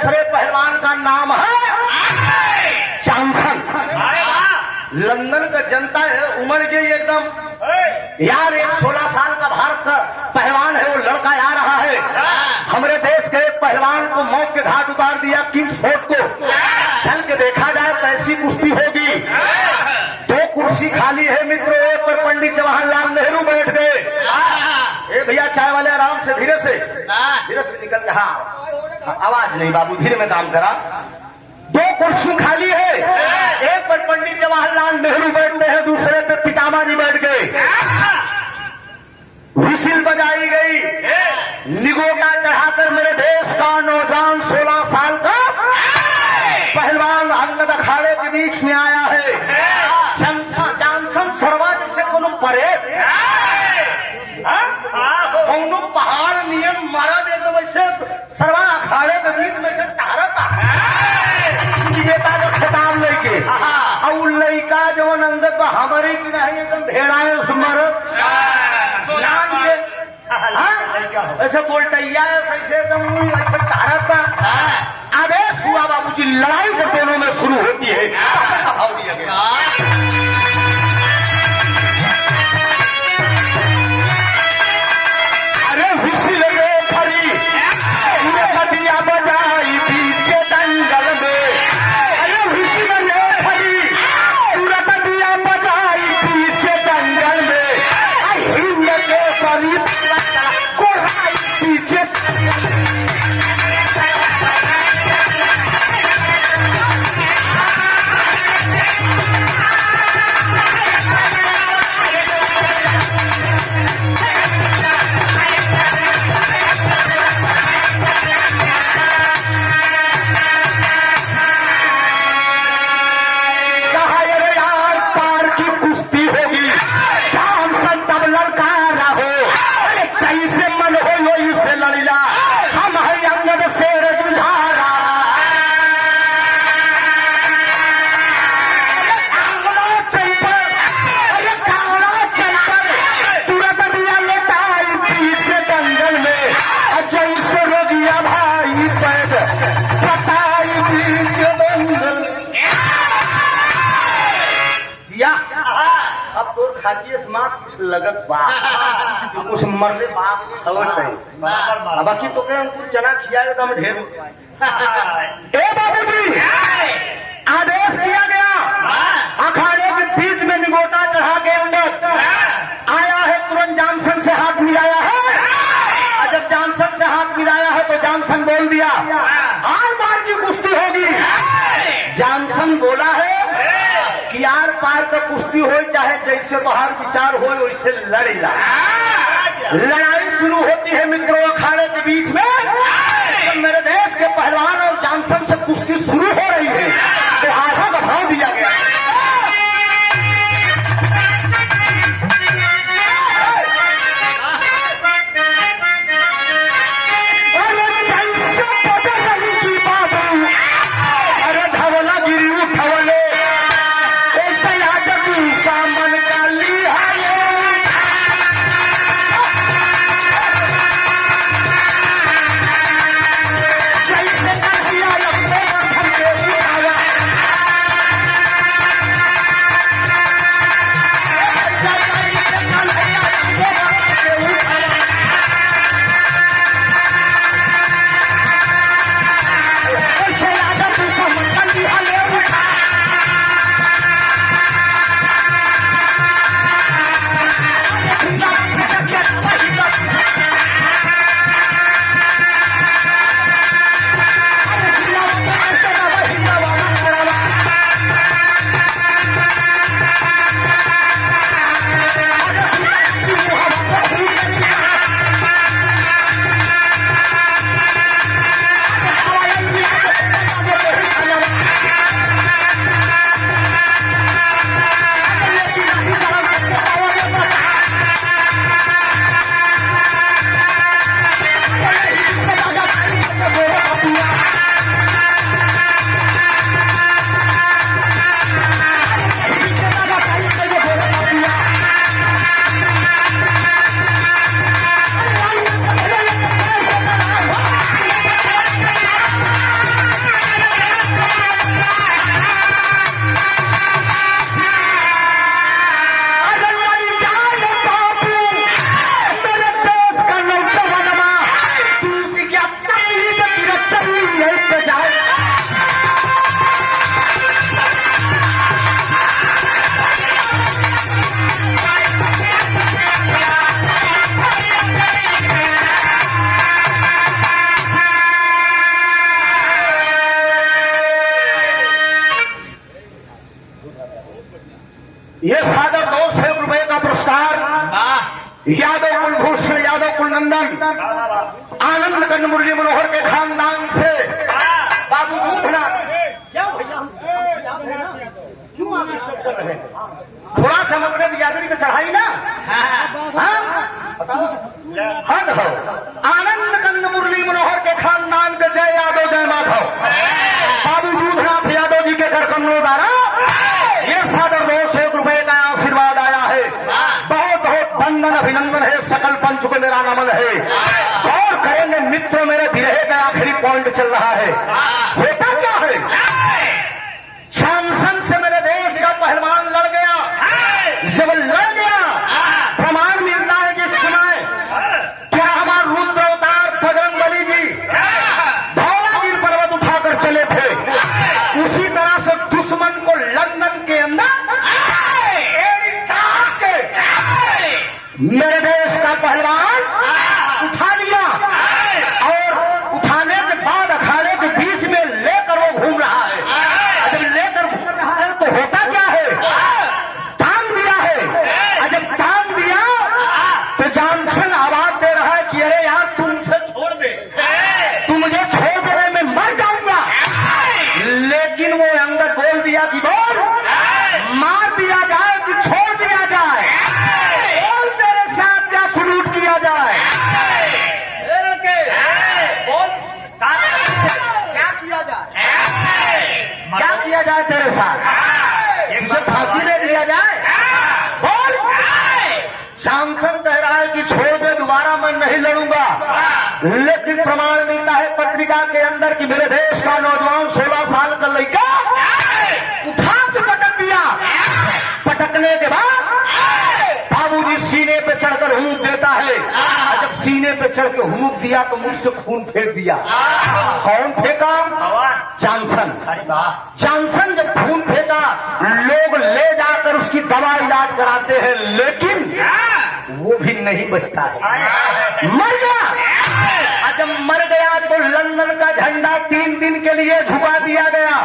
दूसरे पहलवान का नाम है जॉनसन। लंदन का जनता है उमड़ गई एकदम यार, एक 16 साल का भारत का पहलवान है, वो लड़का आ रहा है। हमारे देश के एक पहलवान को मौत के घाट उतार दिया किंग्स फोर्ट को। चल के देखा जाए कैसी कुश्ती होगी। 2 कुर्सी खाली है मित्रों, एक पर पंडित जवाहरलाल नेहरू बैठ गए। ए भैया चाय वाले आराम से, धीरे से निकल के। हाँ आवाज नहीं बाबू, धीरे में काम करा। 2 कुर्सी खाली है, एक पर पंडित जवाहरलाल नेहरू बैठते हैं, दूसरे पे पितामह जी बैठ गए। विसिल बजाई गई, निगोटा चढ़ाकर मेरे देश का नौजवान 16 साल का पहलवान अंगद अखाड़े के बीच में आया है। जॉनसन सरवा जैसे कोनो परेड, कोनो पहाड़ नियम मरद एकदम ऐसे सरवा अखाड़े के बीच में से टहरता विजेता का खिताब लेके। और लड़का जवन अंदर का हमारे की नहीं एकदम भेड़ाए मरद ऐसे बोलटैया ऐसे एकदम ऐसे टहरता। आदेश हुआ बाबूजी, लड़ाई जब दोनों में शुरू होती है भाव दिया गया। दिया बजाई पीछे दंगल में, अरे विसिल रे फरी, तुरंत दिया बजाई पीछे दंगल में। हिंद के शरीर कोढ़ाई पीछे। अब तो खाचिए मांस कुछ लगत बा, कुछ मरले बात खबर नहीं। अब बाकी तो कहीं कुछ चना खियाए तो हम ढेर। ए बाबूजी, आदेश किया गया, अखाड़े के बीच में निगोटा चढ़ा के अंदर आया है, तुरंत जॉनसन से हाथ मिलाया है। और जब जॉनसन से हाथ मिलाया है तो जॉनसन बोल दिया आर पार की कुश्ती होगी। जॉनसन बोला है कि आर पार का कुश्ती हो, चाहे जैसे बाहर विचार हो वैसे लड़ेगा। लड़ाई शुरू होती है मित्रों अखाड़े के बीच में। तो मेरे देश के पहलवान और जॉनसन से कुश्ती शुरू हो रही है तो आधा का भाव दिया गया। ये सादर 200 रुपए का पुरस्कार यादव कुलभूषण यादव कुलनंदन आनंद कंद मुरली मनोहर के खानदान से बाबू दूधनाथ। क्या भैया हम याद है ना, क्यों आप डिस्टर्ब कर रहे हैं? थोड़ा सा हम अपने बिरादरी को चढ़ाई ना। हाँ? हद हो। आनंद कंद मुरली मनोहर के खानदान के जय यादव जय माधव बाबू दूधनाथ यादव जी के कर कमलों द्वारा ये सादर 200 रुपए का आशीर्वाद आया है। बहुत बहुत वंदन अभिनंदन है, सकल पंच को मेरा नमन है। गौर करेंगे मित्रों, मेरे विरह का आखिरी पॉइंट चल रहा है। होता क्या है, शासन से मेरे देश का पहलवान लड़ गया। जब लड़ गया प्रमाण मिलता है जिस समय क्या हमारा रुद्र अवतार बजरंग बली जी धौलागिरी पर्वत उठाकर चले थे, उसी तरह से दुश्मन को लंदन के अंदर मेरे देश का पहलवान उठा लिया और उठाने के बाद अखाड़े के बीच में लेकर वो घूम रहा है। जब लेकर घूम रहा है तो होता क्या है, टांग दिया है। और जब टांग दिया तो जॉनसन आवाज दे रहा है कि अरे यार तू मुझे छोड़ दे, तू मुझे छोड़ दे, मैं मर जाऊंगा। लेकिन वो अंदर बोल दिया कि बोल, मार दिया जाए कि छोड़ दिया जाए, बोल तेरे साथ क्या सलूट किया जाए। बोल क्या किया जाए? क्या किया जाए तेरे साथ, तुझे फांसी दे दिया जाए। बोल। सांसद कह रहा है कि छोड़ दे, दोबारा मैं नहीं लड़ूंगा। लेकिन प्रमाण मिलता है पत्रिका के अंदर कि मेरे देश का नौजवान 16 साल का लड़का उठा के पटक दिया। पटकने के बाद बाबूजी सीने पे चढ़कर हुक देता है। और जब सीने पे चढ़ के हुक दिया तो मुझसे खून फेंक दिया। कौन फेंका? जॉनसन। जॉनसन जब खून फेंका, लोग ले जाकर उसकी दवा इलाज कराते हैं, लेकिन वो भी नहीं बचता है, मर गया। और जब मर गया तो लंदन का झंडा 3 दिन के लिए झुका दिया गया,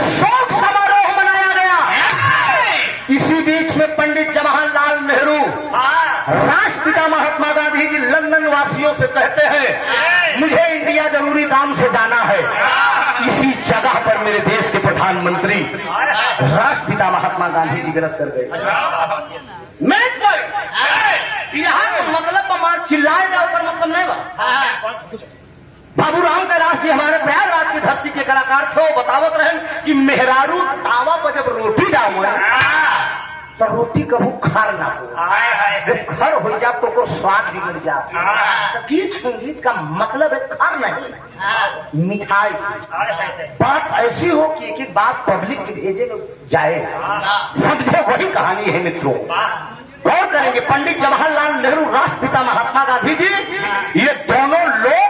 शोक समारोह मनाया गया। इसी बीच में पंडित जवाहरलाल नेहरू राष्ट्रपिता महात्मा गांधी जी लंदन वासियों से कहते हैं मुझे इंडिया जरूरी काम से जाना है। इसी जगह पर मेरे देश के प्रधानमंत्री राष्ट्रपिता महात्मा गांधी जी गिरफ्त कर गए। मैं यहाँ का मतलब हमारा चिल्लाए जाओ पर मतलब नहीं बा। बाबू राम कैलाश जी हमारे प्रयागराज की धरती के कलाकार थे। वो बतावत रहे कि मेहरारू तावा पर जब रोटी डालो तो रोटी कभू खर ना हो, जब खर हो जाए तो स्वाद बिगड़ जाता। तो गीत संगीत का मतलब है खर नहीं, मिठाई। बात ऐसी हो कि एक एक बात पब्लिक के भेजे में जाए, समझे, वही कहानी है मित्रों। गौर करेंगे पंडित जवाहरलाल नेहरू राष्ट्रपिता महात्मा गांधी जी, ये दोनों लोग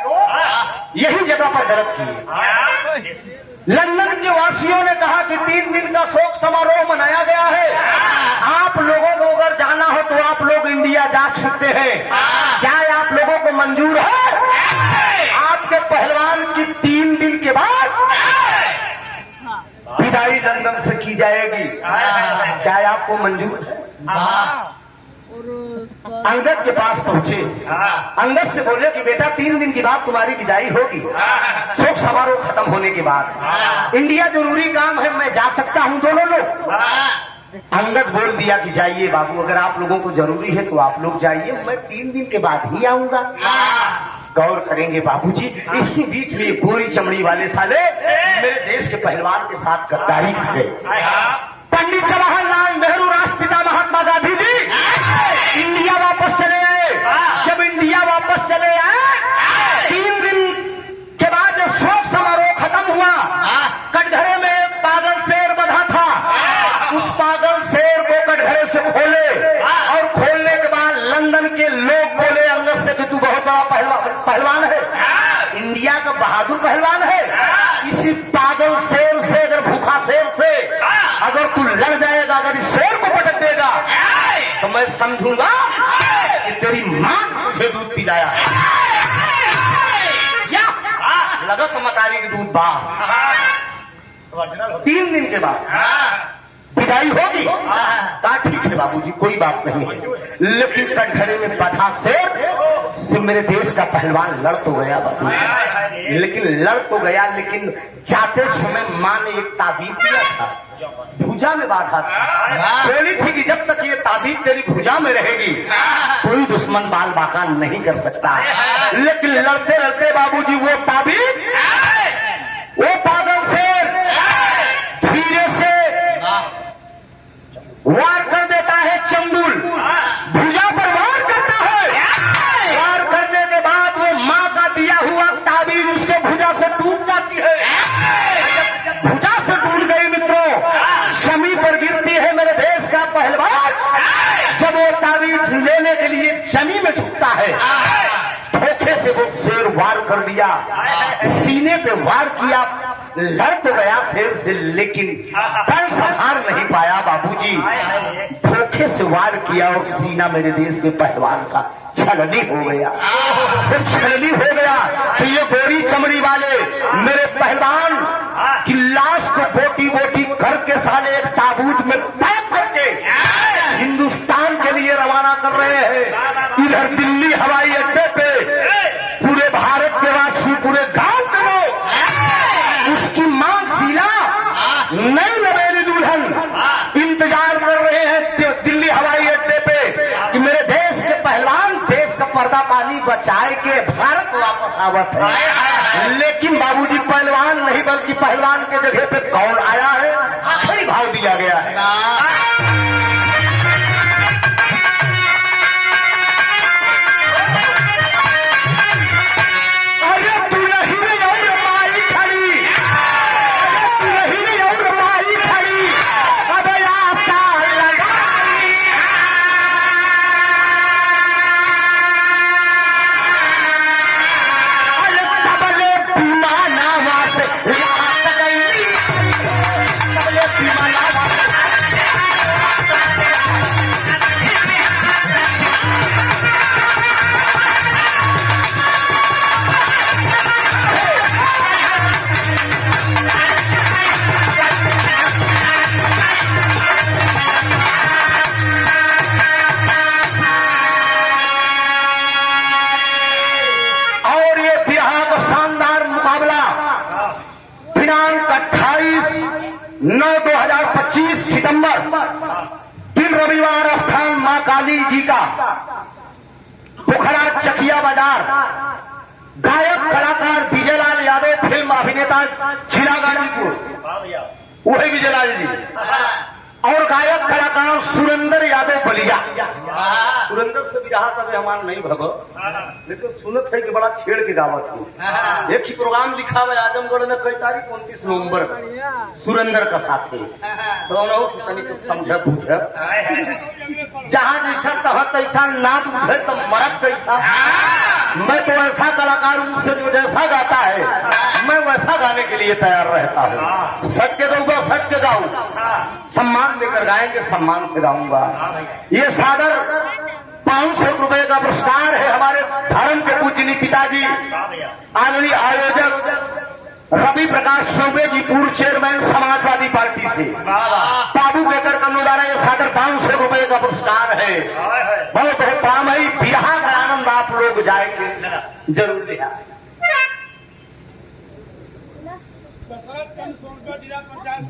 यही जगह पर गलत किए। लंदन के वासियों ने कहा कि 3 दिन का शोक समारोह मनाया गया है, आप लोगों को अगर जाना हो तो आप लोग इंडिया जा सकते हैं, क्या आप लोगों को मंजूर है? आपके पहलवान की 3 दिन के बाद विदाई लंदन से की जाएगी, क्या आपको मंजूर है? अंगद के पास पहुंचे, अंगद से बोले कि बेटा 3 दिन के बाद तुम्हारी विदाई होगी, शोक समारोह खत्म होने के बाद। इंडिया जरूरी काम है, मैं जा सकता हूं दोनों लोग? अंगद बोल दिया कि जाइए बाबू, अगर आप लोगों को जरूरी है तो आप लोग जाइए, मैं 3 दिन के बाद ही आऊंगा। गौर करेंगे बाबूजी, इसी बीच में गोरी चमड़ी वाले साले मेरे देश के पहलवान के साथ गद्दारी कर गए। पंडित जवाहरलाल नेहरू राष्ट्रपिता महात्मा गांधी जी इंडिया वापस चले आए। जब इंडिया वापस चले आए 3 दिन के बाद जब शोक समारोह खत्म हुआ, कटघरे में एक पागल शेर बंधा था, उस पागल शेर को कटघरे से खोले और खोलने के बाद लंदन के लोग बोले अंगद से कि तू बहुत बड़ा पहलवान है, इंडिया का बहादुर पहलवान है, इसी पागल शेर से, अगर भूखा शेर से अगर तू लड़ जाएगा, अगर इस शेर को पटक देगा तो मैं समझूंगा कि तेरी मां तुझे दूध पिलाया है। क्या लगा तो मतारी की दूध बा। 3 दिन के बाद विदाई होगी। कहा ठीक है बाबूजी, कोई बात नहीं है, लेकिन कटघरे में बधा से मेरे देश का पहलवान लड़ तो गया बाबू, लेकिन लड़ तो गया, लेकिन जाते समय माँ ने एक ताबीज दिया था, भुजा में बांधा था, बोली थी कि जब तक ये ताबीज तेरी भुजा में रहेगी कोई दुश्मन बाल बाका नहीं कर सकता। लेकिन लड़ते लड़ते बाबूजी वो ताबीज वो पागल से धीरे से वार कर देता है, चंबुल भुजा पर वार करता है। वार करने के बाद वो माँ का दिया हुआ ताबीज उसके भुजा से टूट जाती है। भुजा से टूट गई मित्रों, शमी पर गिरती है मेरे देश का पहलवान। जब वो ताबीज लेने के लिए जमी में झुकता है, धोखे से वो शेर वार कर दिया, सीने पे वार किया, लड़ तो गया शेर से, लेकिन पर संभाल नहीं पाया बाबूजी, धोखे से वार किया और सीना मेरे देश के पहलवान का छलनी हो गया। जब छलनी हो गया तो ये गोरी चमड़ी वाले मेरे पहलवान की लाश को बोटी बोटी करके साले एक ताबूत में पैक करके हिंदुस्तान के लिए रवाना कर रहे हैं। इधर दिल्ली हवाई अड्डे पे पूरे भारत के वासी, पूरे गांव के लोग उसकी मां शीला नई नवेली दुल्हन इंतजार कर रहे हैं दिल्ली हवाई अड्डे पे कि मेरे देश के पहलवान देश का पर्दा पानी बचाए के भारत वापस आवत है। लेकिन बाबूजी पहलवान नहीं बल्कि पहलवान के जगह पे कौन आया है, आखिरी भाव दिया गया है। सितंबर दिन रविवार, स्थान मां काली जी का, पोखरा चकिया बाजार। गायक कलाकार विजयलाल यादव, फिल्म अभिनेता जिला गाजीपुर वही विजयलाल जी, और गायक कलाकार सुरेंद्र यादव बलिया। सुरेंद्र से भी रहा तब हमारा नहीं भगो, लेकिन सुनत है कि बड़ा छेड़ के गावत है। एक ही प्रोग्राम लिखा हुआ आजमगढ़ में, कई तारीख 29 नवंबर सुरेंद्र का साथी, दोनों से तनिक समझ पूछे, जहाँ जैसा तह तैसा नाद उठे तो मरद कैसा। मैं तो ऐसा कलाकार हूँ, मुझसे जो जैसा गाता है मैं वैसा गाने के लिए तैयार रहता हूँ। सट के गाऊंगा, सट के गाऊं, सम्मान देकर गाएंगे, सम्मान से गाऊंगा। ये सादर 500 रुपए का पुरस्कार है हमारे धर्म के पूजनीय पिताजी आदरणीय आयोजक रवि प्रकाश चौबे जी, पूर्व चेयरमैन समाजवादी पार्टी से, बाबू केकर कमलों द्वारा ये सादर 500 रुपए का पुरस्कार है। बहुत बहुत काम है, बिरहा का आनंद आप लोग जाएंगे जरूर लिया।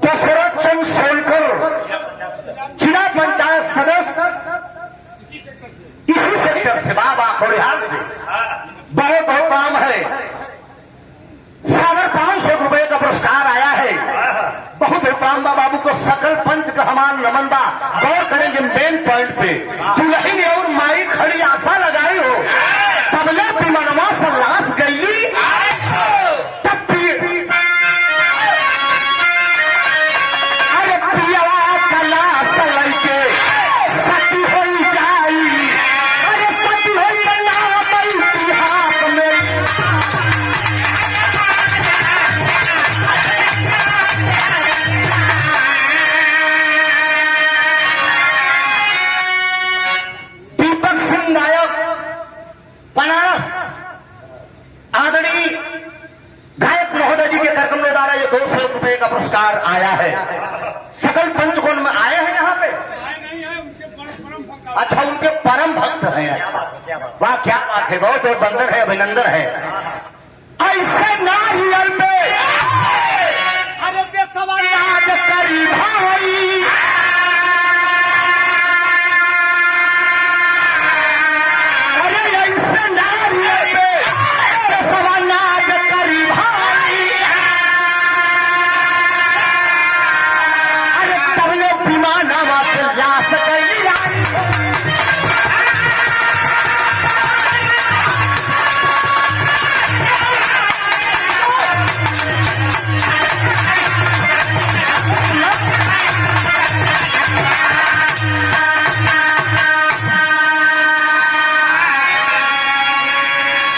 दशरथ चंद सोनकर जिला पंचायत सदस्य, इसी सेक्टर से, बाबा खोड़िहाल से, बहुत बहुत काम है। सागर 500 रुपए का पुरस्कार आया है। बहुत काम बा बाबू को, सकल पंच का हमार नमन बा। गौर करेंगे मेन पॉइंट पे, दुल्हन और माई खड़ी आशा लगाई हो, तबले पिमनवा सब लाश गईली, तब अरे पियवा का लाश लैके सती हो जाई, अरे सती हो इतिहास में। दीपक सिंह नायक बनारस, आदरणीय गायक महोदय जी के कार्यक्रम द्वारा ये 200 रुपए का पुरस्कार आया है। सकल पंचकोण में है, बहुत है, बंदर है, अभिनंदन है। ऐसे नारियल पे अरे देशवा नाज करी भाई, अरे ऐसे नारियल पे देशवा नाज करी भाई, अरे तब लोग विमानवा से लाश कई आई।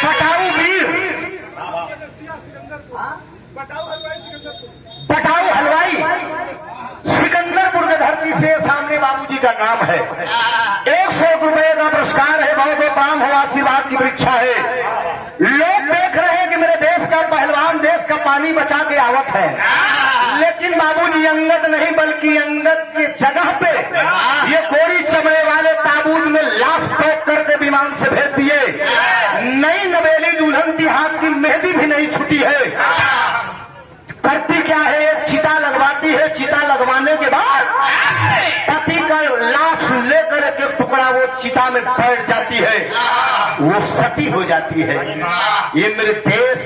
पटाऊ वीर, पटाऊ हलवाई सिकंदरपुर की धरती से सामने बाबूजी का नाम है। 100 रुपए का पुरस्कार है, बहुत बहुत काम हो, आशीर्वाद की परीक्षा है। लोग देख रहे हैं कि मेरे देश का पहलवान देश का पानी बचा के आवत है, लेकिन बाबूजी अंगद नहीं बल्कि अंगद की जगह पे ये गोरी चमड़े वाले ताबूत में लाश पैक करके विमान से भेज दिए। नई नवेली दुल्हन की हाथ की मेहंदी भी नहीं छूटी है। करती क्या है, एक चिता लगवाती है, चिता लगवाने के बाद पति का लाश लेकर के टुकड़ा वो चिता में बैठ जाती है, वो सती हो जाती है। ये मेरे देश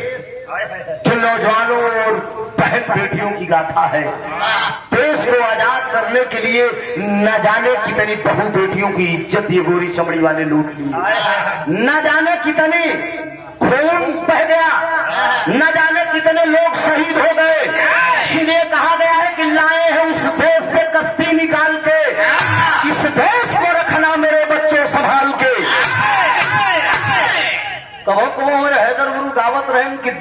के नौजवानों और बहन बेटियों की गाथा है। देश को आजाद करने के लिए न जाने कितनी बहू बेटियों की इज्जत ये गोरी चमड़ी वाले लूट ली, न जाने कितनी खून बह गया, न जाने कितने लोग शहीद हो गए। इसलिए कहा गया है कि लाए हैं उस देश से कश्ती निकाल के, इस देश को रखना मेरे बच्चों संभाल के। कहो कहो मेरे हैदर गुरु गावत रहे कि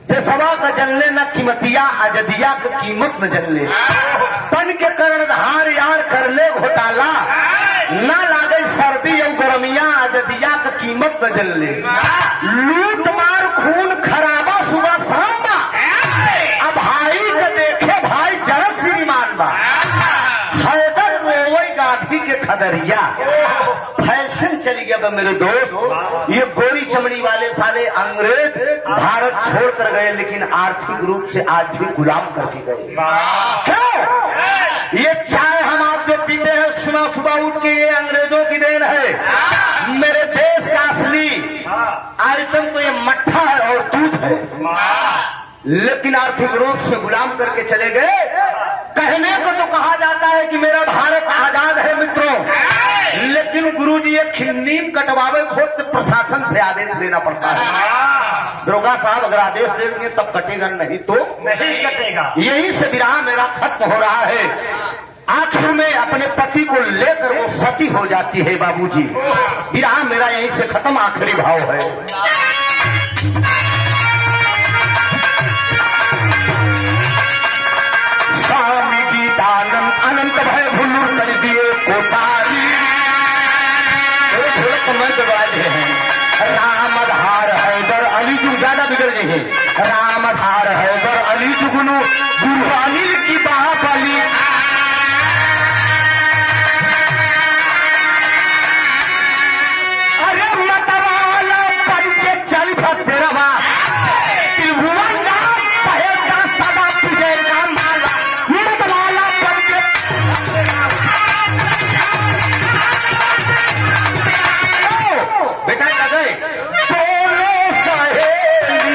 देशवा का जलने न कीमतिया, आजदिया का कीमत न जलने। तन के कर्णधार यार कर ले घोटाला, न लागे सर्दी और गर्मिया, आजदिया का कीमत न जलने। लूट मार खून खराबा सुबह शाम बा, अब भाई का देखे भाई जरा श्रीमान बा। हैदर रोवई गांधी के खदरिया फैशन चली गया मेरे दोस्त। ये गोरी चमड़ी वाले साले अंग्रेज भारत छोड़ कर गए, लेकिन आर्थिक रूप से आज भी गुलाम करके गए। क्यों? ये चाय हम आप जो पीते हैं सुबह सुबह उठ के, ये अंग्रेजों की देन है। मेरे देश का असली आइटम तो ये मट्ठा है और दूध है, लेकिन आर्थिक रूप से गुलाम करके चले गए। कहने को तो कहा जाता है कि मेरा भारत आजाद है मित्रों, लेकिन गुरुजी ये नीम कटवावे को प्रशासन से आदेश लेना पड़ता है। दरोगा साहब अगर आदेश देंगे तब कटेगा, नहीं तो नहीं कटेगा। यही से विराह मेरा खत्म हो रहा है। आखिर में अपने पति को लेकर वो सती हो जाती है बाबूजी। विराह मेरा यहीं से खत्म, आखिरी भाव है। स्वामी गीतानंद अनंत भय भुल्लुर कर दिए कोतारी, मैं दबा दिए हैं। राम धार हैदर अली जू ज्यादा बिगड़ गए हैं। राम धार हैदर अली जुगनू गुरु अनिल की बाहुबली। अरे मतवाला पढ़ के चल भसेरवा, त्रिभुवन नाम पहेगा सदा तुझे का माला। मतवाला पढ़ के बेटा क्या गए बोलो सहेली,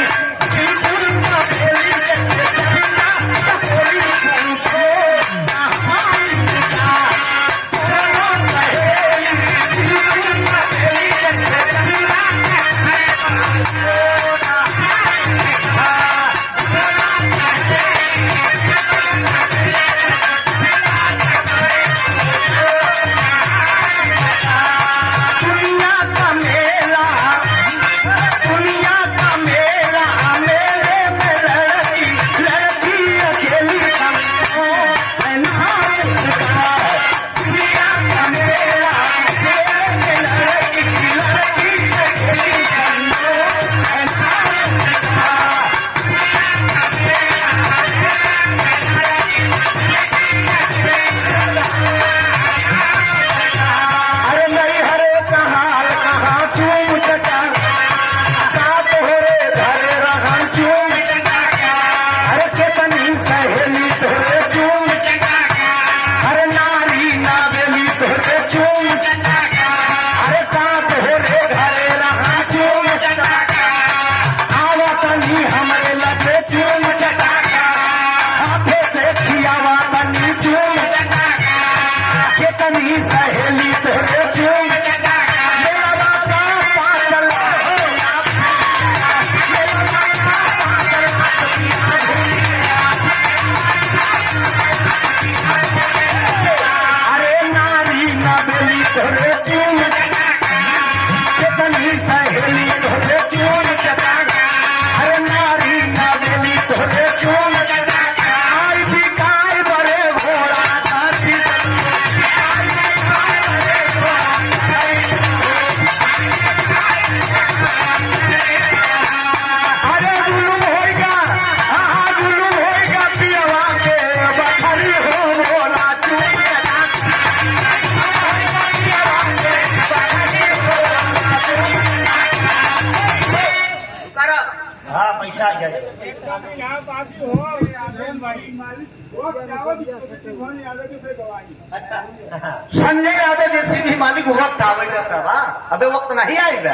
संजय यादव जैसे भी मालिक वक्त आवेगा तब अबे वक्त नहीं आएगा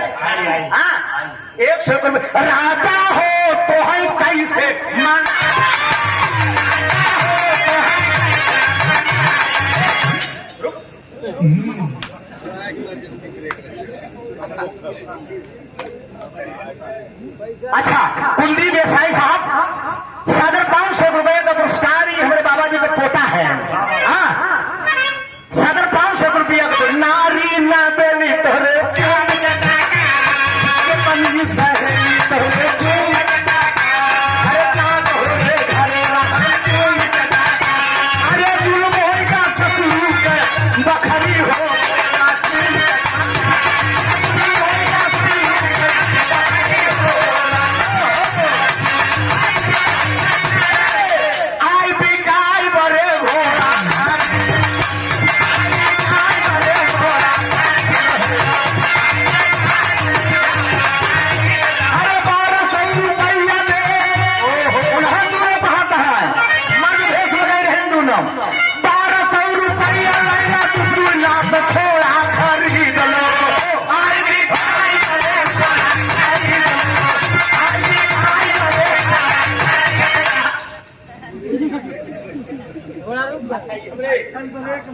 हाँ 100 रुपये राजा हो तो है कैसे अच्छा कुलदीप देसाई साहब सादर 500 रुपए का पुरस्कार ये हमारे बाबा जी का पोता है हाँ सादर 500 रुपया का नारी ना बेली तोरे बंदी सहेली तोरे अरे कान होले घरे अरे जुल्म होगा ससुर के बखरी हो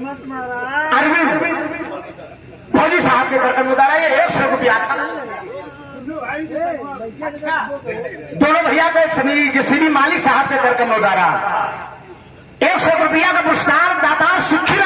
अरविंद फौजी साहब के घर मुदारा ये 100 रुपया दोनों भैया के जेसीबी मालिक साहब के घर का मुदारा 100 रुपया का पुरस्कार दाता सुखी